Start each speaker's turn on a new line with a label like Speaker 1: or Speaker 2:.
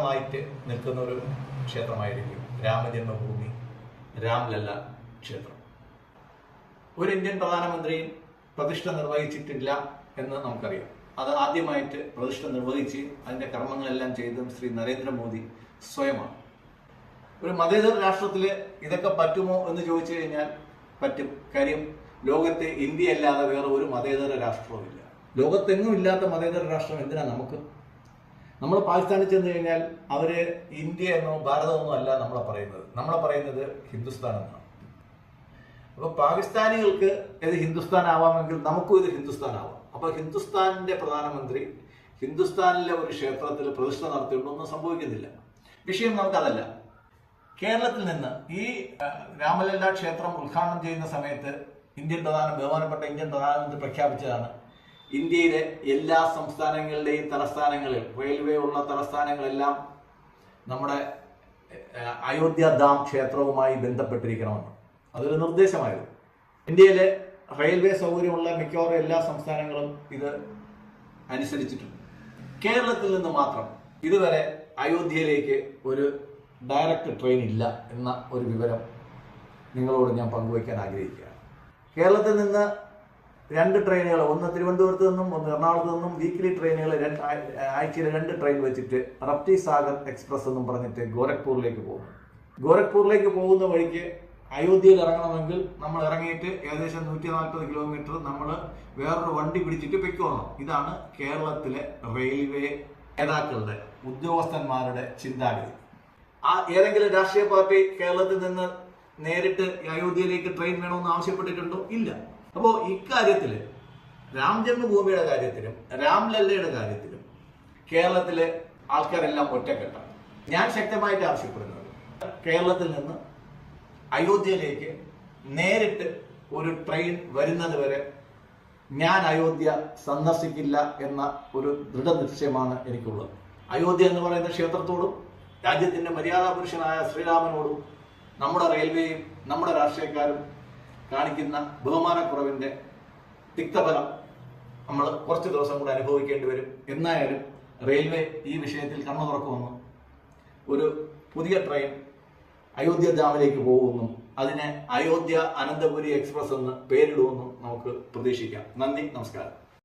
Speaker 1: പ്രതീകമായിട്ട് നിൽക്കുന്ന ഒരു ക്ഷേത്രമായിരിക്കും രാമജന്മഭൂമി രാംലല്ല ക്ഷേത്രം. ഒരു ഇന്ത്യൻ പ്രധാനമന്ത്രിയും പ്രതിഷ്ഠ നിർവഹിച്ചിട്ടില്ല എന്ന് നമുക്കറിയാം. അത് ആദ്യമായിട്ട് പ്രതിഷ്ഠ നിർവഹിച്ച് അതിന്റെ കർമ്മങ്ങളെല്ലാം ചെയ്തതും ശ്രീ നരേന്ദ്രമോദി സ്വയമാണ്. ഒരു മതേതര രാഷ്ട്രത്തിൽ ഇതൊക്കെ പറ്റുമോ എന്ന് ചോദിച്ചു കഴിഞ്ഞാൽ പറ്റും. കാര്യം ലോകത്തെ ഇന്ത്യ അല്ലാതെ വേറെ ഒരു മതേതര രാഷ്ട്രവും ഇല്ല. ലോകത്തെങ്ങും ഇല്ലാത്ത മതേതര രാഷ്ട്രം എന്തിനാ നമുക്ക്? നമ്മൾ പാകിസ്ഥാനിൽ ചെന്ന് കഴിഞ്ഞാൽ അവര് ഇന്ത്യ എന്നോ ഭാരതമെന്നോ അല്ല നമ്മളെ പറയുന്നത് ഹിന്ദുസ്ഥാൻ എന്നാണ്. അപ്പൊ പാകിസ്ഥാനികൾക്ക് ഇത് ഹിന്ദുസ്ഥാൻ ആവാമെങ്കിൽ നമുക്കും ഇത് ഹിന്ദുസ്ഥാൻ ആവാം. അപ്പൊ ഹിന്ദുസ്ഥാനിന്റെ പ്രധാനമന്ത്രി ഹിന്ദുസ്ഥാനിലെ ഒരു ക്ഷേത്രത്തിൽ പ്രതിഷ്ഠ നടത്തിയിട്ടൊന്നും സംഭവിക്കുന്നില്ല. വിഷയം നമുക്കതല്ല. കേരളത്തിൽ നിന്ന് ഈ രാമലല്ല ക്ഷേത്രം ഉദ്ഘാടനം ചെയ്യുന്ന സമയത്ത് ബഹുമാനപ്പെട്ട ഇന്ത്യൻ പ്രധാനമന്ത്രി പ്രഖ്യാപിച്ചതാണ് ഇന്ത്യയിലെ എല്ലാ സംസ്ഥാനങ്ങളുടെയും തലസ്ഥാനങ്ങളിൽ റെയിൽവേ ഉള്ള തലസ്ഥാനങ്ങളെല്ലാം നമ്മുടെ അയോധ്യ ധാം ക്ഷേത്രവുമായി ബന്ധപ്പെട്ടിരിക്കണമെന്ന്. അതൊരു നിർദ്ദേശമായിരുന്നു. ഇന്ത്യയിലെ റെയിൽവേ സൗകര്യമുള്ള മിക്കവാറും എല്ലാ സംസ്ഥാനങ്ങളും ഇത് അനുസരിച്ചിട്ടുണ്ട്. കേരളത്തിൽ നിന്ന് മാത്രം ഇതുവരെ അയോധ്യയിലേക്ക് ഒരു ഡയറക്റ്റ് ട്രെയിൻ ഇല്ല എന്ന ഒരു വിവരം നിങ്ങളോട് ഞാൻ പങ്കുവയ്ക്കാൻ ആഗ്രഹിക്കുകയാണ്. കേരളത്തിൽ നിന്ന് 2 ട്രെയിനുകൾ, ഒന്ന് തിരുവനന്തപുരത്ത് നിന്നും ഒന്ന് എറണാകുളത്ത് നിന്നും വീക്കിലി ട്രെയിനുകൾ ആഴ്ചയിൽ 2 ട്രെയിൻ വെച്ചിട്ട് റപ്തി സാഗർ എക്സ്പ്രസ് എന്നും പറഞ്ഞിട്ട് ഗോരഖ്പൂരിലേക്ക് പോകും. ഗോരഖ്പൂരിലേക്ക് പോകുന്ന വഴിക്ക് അയോധ്യയിൽ ഇറങ്ങണമെങ്കിൽ നമ്മൾ ഇറങ്ങിയിട്ട് ഏകദേശം 140 കിലോമീറ്റർ നമ്മൾ വേറൊരു വണ്ടി പിടിച്ചിട്ട് പൊയ്ക്കോളണം. ഇതാണ് കേരളത്തിലെ റെയിൽവേ നേതാക്കളുടെ ഉദ്യോഗസ്ഥന്മാരുടെ ചിന്താഗതി. ഏതെങ്കിലും രാഷ്ട്രീയ പാർട്ടി കേരളത്തിൽ നിന്ന് നേരിട്ട് അയോധ്യയിലേക്ക് ട്രെയിൻ വേണമെന്ന് ആവശ്യപ്പെട്ടിട്ടുണ്ടോ? ഇല്ല. അപ്പോൾ ഇക്കാര്യത്തില് രാം ജന്മഭൂമിയുടെ കാര്യത്തിലും രാംലല്ലയുടെ കാര്യത്തിലും കേരളത്തിലെ ആൾക്കാരെല്ലാം ഒറ്റക്കെട്ടാണ്. ഞാൻ ശക്തമായിട്ട് ആവശ്യപ്പെടുന്നത് കേരളത്തിൽ നിന്ന് അയോധ്യയിലേക്ക് നേരിട്ട് ഒരു ട്രെയിൻ വരുന്നത് വരെ ഞാൻ അയോധ്യ സന്ദർശിക്കില്ല എന്ന ഒരു ദൃഢനിശ്ചയമാണ് എനിക്കുള്ളത്. അയോധ്യ എന്ന് പറയുന്ന ക്ഷേത്രത്തോടും രാജ്യത്തിന്റെ മര്യാദാപുരുഷനായ ശ്രീരാമനോടും നമ്മുടെ റെയിൽവേയും നമ്മുടെ രാഷ്ട്രീയക്കാരും കാണിക്കുന്ന ബഹുമാനക്കുറവിന്റെ തിക്തഫലം നമ്മൾ കുറച്ച് ദിവസം കൂടെ അനുഭവിക്കേണ്ടി വരും. എന്നായാലും റെയിൽവേ ഈ വിഷയത്തിൽ കണ്ണു തുറക്കുമെന്നും ഒരു പുതിയ ട്രെയിൻ അയോധ്യ ധാമിലേക്ക് പോകുമെന്നും അതിനെ അയോധ്യ അനന്തപുരി എക്സ്പ്രസ് എന്ന് പേരിടുമെന്നും നമുക്ക് പ്രതീക്ഷിക്കാം. നന്ദി, നമസ്കാരം.